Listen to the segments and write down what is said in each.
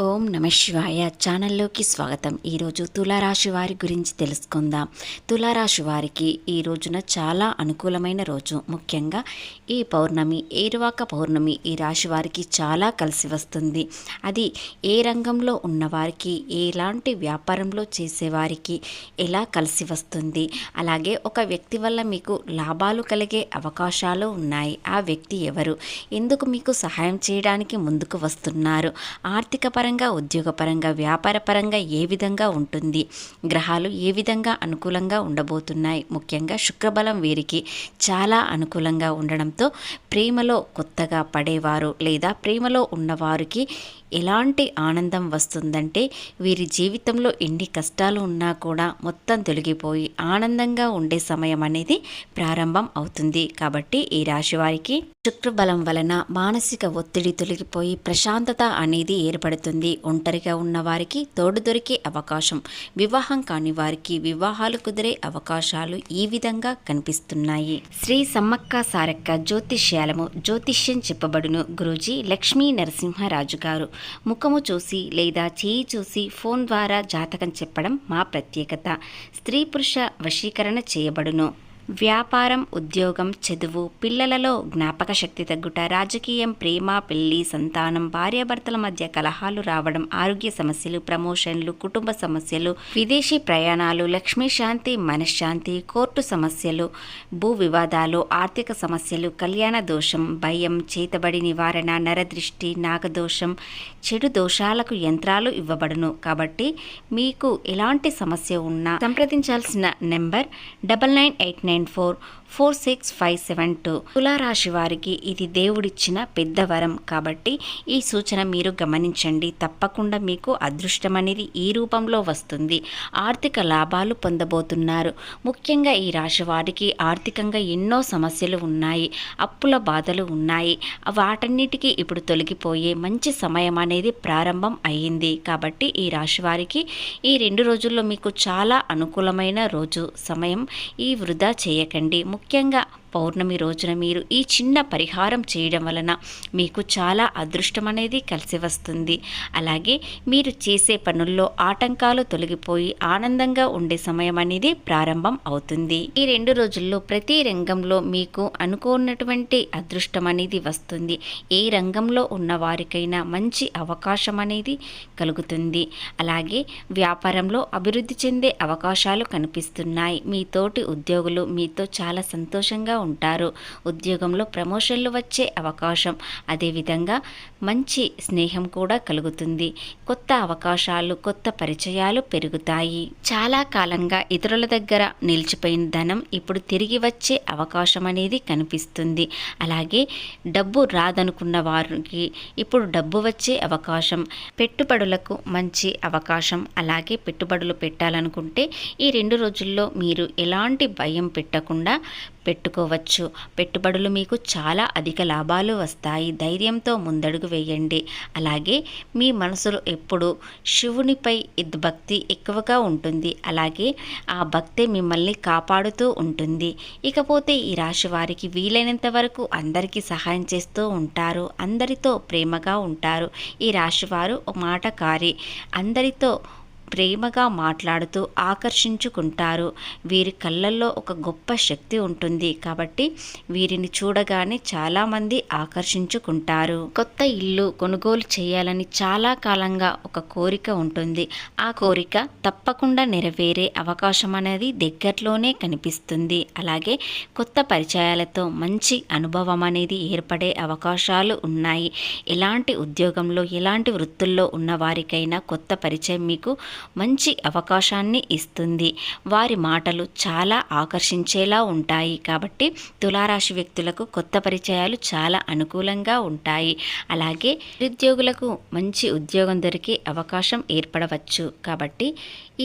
ఓం నమ శివాయ ఛానల్లోకి స్వాగతం. ఈరోజు తులారాశి వారి గురించి తెలుసుకుందాం. తులారాశి వారికి ఈ రోజున చాలా అనుకూలమైన రోజు. ముఖ్యంగా ఈ పౌర్ణమి, ఏరువాక పౌర్ణమి ఈ రాశి వారికి చాలా కలిసి వస్తుంది. అది ఏ రంగంలో ఉన్నవారికి, ఎలాంటి వ్యాపారంలో చేసేవారికి ఎలా కలిసి వస్తుంది. అలాగే ఒక వ్యక్తి వల్ల మీకు లాభాలు కలిగే అవకాశాలు ఉన్నాయి. ఆ వ్యక్తి ఎవరు, ఎందుకు మీకు సహాయం చేయడానికి ముందుకు వస్తున్నారు, ఆర్థిక పరంగా, ఉద్యోగపరంగా, వ్యాపారపరంగా ఏ విధంగా ఉంటుంది, గ్రహాలు ఏ విధంగా అనుకూలంగా ఉండబోతున్నాయి. ముఖ్యంగా శుక్రబలం వీరికి చాలా అనుకూలంగా ఉండడంతో ప్రేమలో కొత్తగా పడేవారు లేదా ప్రేమలో ఉన్నవారికి ఎలాంటి ఆనందం వస్తుందంటే వీరి జీవితంలో ఎన్ని కష్టాలు ఉన్నా కూడా మొత్తం తొలగిపోయి ఆనందంగా ఉండే సమయం అనేది ప్రారంభం అవుతుంది. కాబట్టి ఈ రాశి వారికి శుక్రబలం వలన మానసిక ఒత్తిడి తొలగిపోయి ప్రశాంతత అనేది ఏర్పడుతుంది. ఒంటరిగా ఉన్న వారికి తోడు దొరికే అవకాశం, వివాహం కాని వారికి వివాహాలు కుదిరే అవకాశాలు ఈ విధంగా కనిపిస్తున్నాయి. శ్రీ సమ్మక్క సారక్క జ్యోతిష్యం చెప్పబడును. గురూజీ లక్ష్మీ నరసింహరాజు గారు. ముఖము చూసి లేదా చేయి చూసి ఫోన్ ద్వారా జాతకం చెప్పడం మా ప్రత్యేకత. స్త్రీ పురుష వశీకరణ చేయబడును. వ్యాపారం, ఉద్యోగం, చదువు, పిల్లలలో జ్ఞాపక శక్తి తగ్గుట, రాజకీయం, ప్రేమ, పెళ్లి, సంతానం, భార్యాభర్తల మధ్య కలహాలు రావడం, ఆరోగ్య సమస్యలు, ప్రమోషన్లు, కుటుంబ సమస్యలు, విదేశీ ప్రయాణాలు, లక్ష్మీ శాంతి, మనశ్శాంతి, కోర్టు సమస్యలు, భూ వివాదాలు, ఆర్థిక సమస్యలు, కళ్యాణ దోషం, భయం, చేతబడి నివారణ, నరదృష్టి, నాగదోషం, చెడు దోషాలకు యంత్రాలు ఇవ్వబడును. కాబట్టి మీకు ఎలాంటి సమస్య ఉన్నా సంప్రదించాల్సిన నెంబర్ 9989446572. తులారాశి వారికి ఇది దేవుడిచ్చిన పెద్ద వరం. కాబట్టి ఈ సూచన మీరు గమనించండి. తప్పకుండా మీకు అదృష్టం అనేది ఈ రూపంలో వస్తుంది. ఆర్థిక లాభాలు పొందబోతున్నారు. ముఖ్యంగా ఈ రాశి వారికి ఆర్థికంగా ఎన్నో సమస్యలు ఉన్నాయి, అప్పుల బాధలు ఉన్నాయి. వాటన్నిటికీ ఇప్పుడు తొలగిపోయే మంచి సమయం అనేది ప్రారంభం అయ్యింది. కాబట్టి ఈ రాశి వారికి ఈ 2 రోజుల్లో మీకు చాలా అనుకూలమైన రోజు, సమయం. ఈ వృధా చేయకండి. ముఖ్యంగా పౌర్ణమి రోజున మీరు ఈ చిన్న పరిహారం చేయడం వలన మీకు చాలా అదృష్టం అనేది కలిసి వస్తుంది. అలాగే మీరు చేసే పనుల్లో ఆటంకాలు తొలగిపోయి ఆనందంగా ఉండే సమయం అనేది ప్రారంభం అవుతుంది. ఈ 2 రోజుల్లో ప్రతి రంగంలో మీకు అనుకున్నటువంటి అదృష్టం అనేది వస్తుంది. ఏ రంగంలో ఉన్న వారికైనా మంచి అవకాశం అనేది కలుగుతుంది. అలాగే వ్యాపారంలో అభివృద్ధి చెందే అవకాశాలు కనిపిస్తున్నాయి. మీ తోటి ఉద్యోగులు మీతో చాలా సంతోషంగా ఉంటారు. ఉద్యోగంలో ప్రమోషన్లు వచ్చే అవకాశం, అదేవిధంగా మంచి స్నేహం కూడా కలుగుతుంది. కొత్త అవకాశాలు, కొత్త పరిచయాలు పెరుగుతాయి. చాలా కాలంగా ఇతరుల దగ్గర నిలిచిపోయిన ధనం ఇప్పుడు తిరిగి వచ్చే అవకాశం అనేది కనిపిస్తుంది. అలాగే డబ్బు రాదనుకున్న వారికి ఇప్పుడు డబ్బు వచ్చే అవకాశం, పెట్టుబడులకు మంచి అవకాశం. అలాగే పెట్టుబడులు పెట్టాలనుకుంటే ఈ 2 రోజుల్లో మీరు ఎలాంటి భయం పెట్టకుండా పెట్టుకోవచ్చు. పెట్టుబడులు మీకు చాలా అధిక లాభాలు వస్తాయి. ధైర్యంతో ముందడుగు వేయండి. అలాగే మీ మనసులో ఎప్పుడు శివునిపై భక్తి ఎక్కువగా ఉంటుంది. అలాగే ఆ భక్తే మిమ్మల్ని కాపాడుతూ ఉంటుంది. ఇకపోతే ఈ రాశి వారికి వీలైనంత వరకు అందరికీ సహాయం చేస్తూ ఉంటారు. అందరితో ప్రేమగా ఉంటారు. ఈ రాశివారు మాటకారి, అందరితో ప్రేమగా మాట్లాడుతూ ఆకర్షించుకుంటారు. వీరి కళ్ళల్లో ఒక గొప్ప శక్తి ఉంటుంది. కాబట్టి వీరిని చూడగానే చాలామంది ఆకర్షించుకుంటారు. కొత్త ఇల్లు కొనుగోలు చేయాలని చాలా కాలంగా ఒక కోరిక ఉంటుంది. ఆ కోరిక తప్పకుండా నెరవేరే అవకాశం అనేది దగ్గరలోనే కనిపిస్తుంది. అలాగే కొత్త పరిచయాలతో మంచి అనుభవం అనేది ఏర్పడే అవకాశాలు ఉన్నాయి. ఎలాంటి ఉద్యోగంలో, ఎలాంటి వృత్తుల్లో ఉన్న వారికైనా కొత్త పరిచయం మీకు మంచి అవకాశాన్ని ఇస్తుంది. వారి మాటలు చాలా ఆకర్షించేలా ఉంటాయి. కాబట్టి తులారాశి వ్యక్తులకు కొత్త పరిచయాలు చాలా అనుకూలంగా ఉంటాయి. అలాగే నిరుద్యోగులకు మంచి ఉద్యోగం దొరికే అవకాశం ఏర్పడవచ్చు. కాబట్టి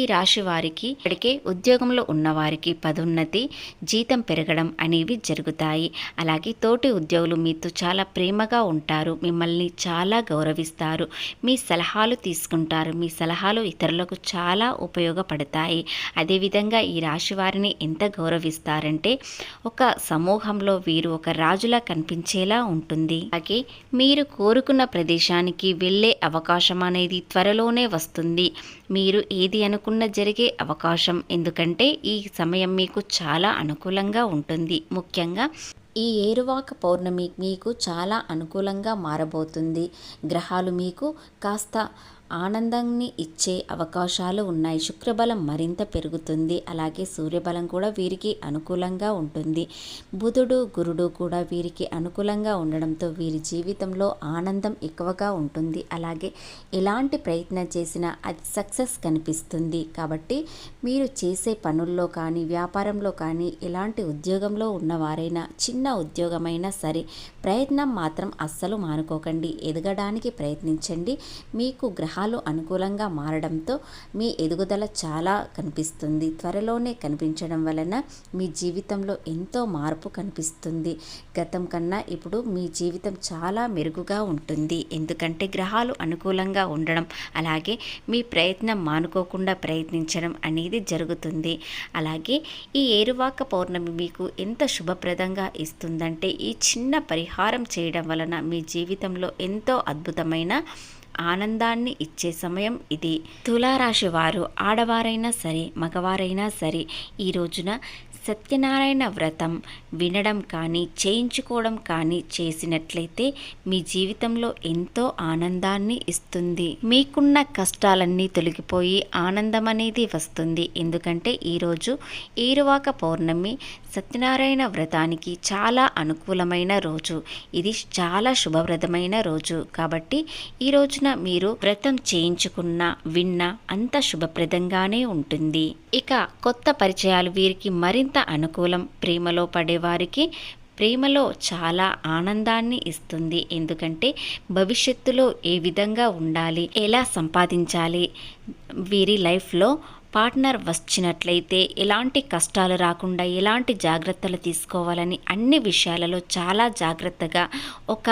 ఈ రాశి వారికి ఇప్పటికే ఉద్యోగంలో ఉన్నవారికి పదోన్నతి, జీతం పెరగడం అనేవి జరుగుతాయి. అలాగే తోటి ఉద్యోగులు మీతో చాలా ప్రేమగా ఉంటారు. మిమ్మల్ని చాలా గౌరవిస్తారు. మీ సలహాలు తీసుకుంటారు. మీ సలహాలు ఇతరులకు మీకు చాలా ఉపయోగపడతాయి. అదేవిధంగా ఈ రాశి వారిని ఎంత గౌరవిస్తారంటే ఒక సమూహంలో వీరు ఒక రాజులా కనిపించేలా ఉంటుంది. అలాగే మీరు కోరుకున్న ప్రదేశానికి వెళ్ళే అవకాశం అనేది త్వరలోనే వస్తుంది. మీరు ఏది అనుకున్న జరిగే అవకాశం, ఎందుకంటే ఈ సమయం మీకు చాలా అనుకూలంగా ఉంటుంది. ముఖ్యంగా ఈ ఏరువాక పౌర్ణమి మీకు చాలా అనుకూలంగా మారబోతుంది. గ్రహాలు మీకు కాస్త ఆనందాన్ని ఇచ్చే అవకాశాలు ఉన్నాయి. శుక్రబలం మరింత పెరుగుతుంది. అలాగే సూర్యబలం కూడా వీరికి అనుకూలంగా ఉంటుంది. బుధుడు గురుడు కూడా వీరికి అనుకూలంగా ఉండడంతో వీరి జీవితంలో ఆనందం ఎక్కువగా ఉంటుంది. అలాగే ఎలాంటి ప్రయత్నం చేసినా అది సక్సెస్ కనిపిస్తుంది. కాబట్టి మీరు చేసే పనుల్లో కానీ వ్యాపారంలో కానీ ఎలాంటి ఉద్యోగంలో ఉన్నవారైనా చిన్న ఉద్యోగమైనా సరే ప్రయత్నం మాత్రం అస్సలు మానుకోకండి. ఎదగడానికి ప్రయత్నించండి. మీకు గ్రహాలు అనుకూలంగా మారడంతో మీ ఎదుగుదల చాలా కనిపిస్తుంది. త్వరలోనే కనిపించడం వలన మీ జీవితంలో ఎంతో మార్పు కనిపిస్తుంది. గతం కన్నా ఇప్పుడు మీ జీవితం చాలా మెరుగుగా ఉంటుంది. ఎందుకంటే గ్రహాలు అనుకూలంగా ఉండడం, అలాగే మీ ప్రయత్నం మానుకోకుండా ప్రయత్నించడం అనేది జరుగుతుంది. అలాగే ఈ ఏరువాక పౌర్ణమి మీకు ఎంత శుభప్రదంగా ఇస్తుందంటే ఈ చిన్న పరిహారం చేయడం వలన మీ జీవితంలో ఎంతో అద్భుతమైన ఆనందాన్ని ఇచ్చే సమయం ఇది. తులారాశి వారు ఆడవారైనా సరే మగవారైనా సరే ఈ రోజున సత్యనారాయణ వ్రతం వినడం కానీ చేయించుకోవడం కానీ చేసినట్లయితే మీ జీవితంలో ఎంతో ఆనందాన్ని ఇస్తుంది. మీకున్న కష్టాలన్నీ తొలగిపోయి ఆనందం అనేది వస్తుంది. ఎందుకంటే ఈరోజు ఏరువాక పౌర్ణమి సత్యనారాయణ వ్రతానికి చాలా అనుకూలమైన రోజు. ఇది చాలా శుభప్రదమైన రోజు. కాబట్టి ఈ రోజున మీరు వ్రతం చేయించుకున్నా విన్నా అంత శుభప్రదంగానే ఉంటుంది. ఇక కొత్త పరిచయాలు వీరికి మరింత అనుకూలం. ప్రేమలో పడేవారికి ప్రేమలో చాలా ఆనందాన్ని ఇస్తుంది. ఎందుకంటే భవిష్యత్తులో ఏ విధంగా ఉండాలి, ఎలా సంపాదించాలి, వీరి లైఫ్లో పార్ట్నర్ వచ్చినట్లయితే ఎలాంటి కష్టాలు రాకుండా ఎలాంటి జాగ్రత్తలు తీసుకోవాలని అన్ని విషయాలలో చాలా జాగ్రత్తగా ఒక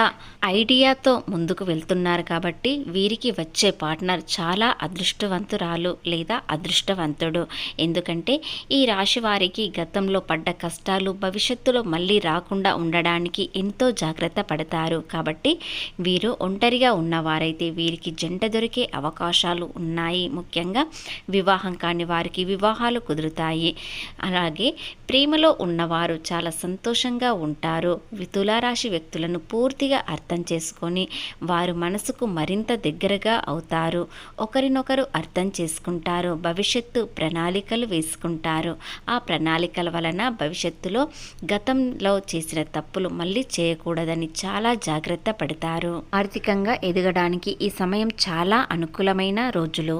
ఐడియాతో ముందుకు వెళ్తున్నారు. కాబట్టి వీరికి వచ్చే పార్ట్నర్ చాలా అదృష్టవంతురాలు లేదా అదృష్టవంతుడు. ఎందుకంటే ఈ రాశి వారికి గతంలో పడ్డ కష్టాలు భవిష్యత్తులో మళ్ళీ రాకుండా ఉండడానికి ఎంతో జాగ్రత్త పడతారు. కాబట్టి వీరు ఒంటరిగా ఉన్నవారైతే వీరికి జంట దొరికే అవకాశాలు ఉన్నాయి. ముఖ్యంగా వివాహం కాని వారికి వివాహాలు కుదురుతాయి. అలాగే ప్రేమలో ఉన్నవారు చాలా సంతోషంగా ఉంటారు. తులారాశి వ్యక్తులను పూర్తిగా అర్థం చేసుకొని వారు మనసుకు మరింత దగ్గరగా అవుతారు. ఒకరినొకరు అర్థం చేసుకుంటారు. భవిష్యత్తు ప్రణాళికలు వేసుకుంటారు. ఆ ప్రణాళికల వలన భవిష్యత్తులో గతంలో చేసిన తప్పులు మళ్ళీ చేయకూడదని చాలా జాగ్రత్త పడతారు. ఆర్థికంగా ఎదగడానికి ఈ సమయం చాలా అనుకూలమైన రోజులు.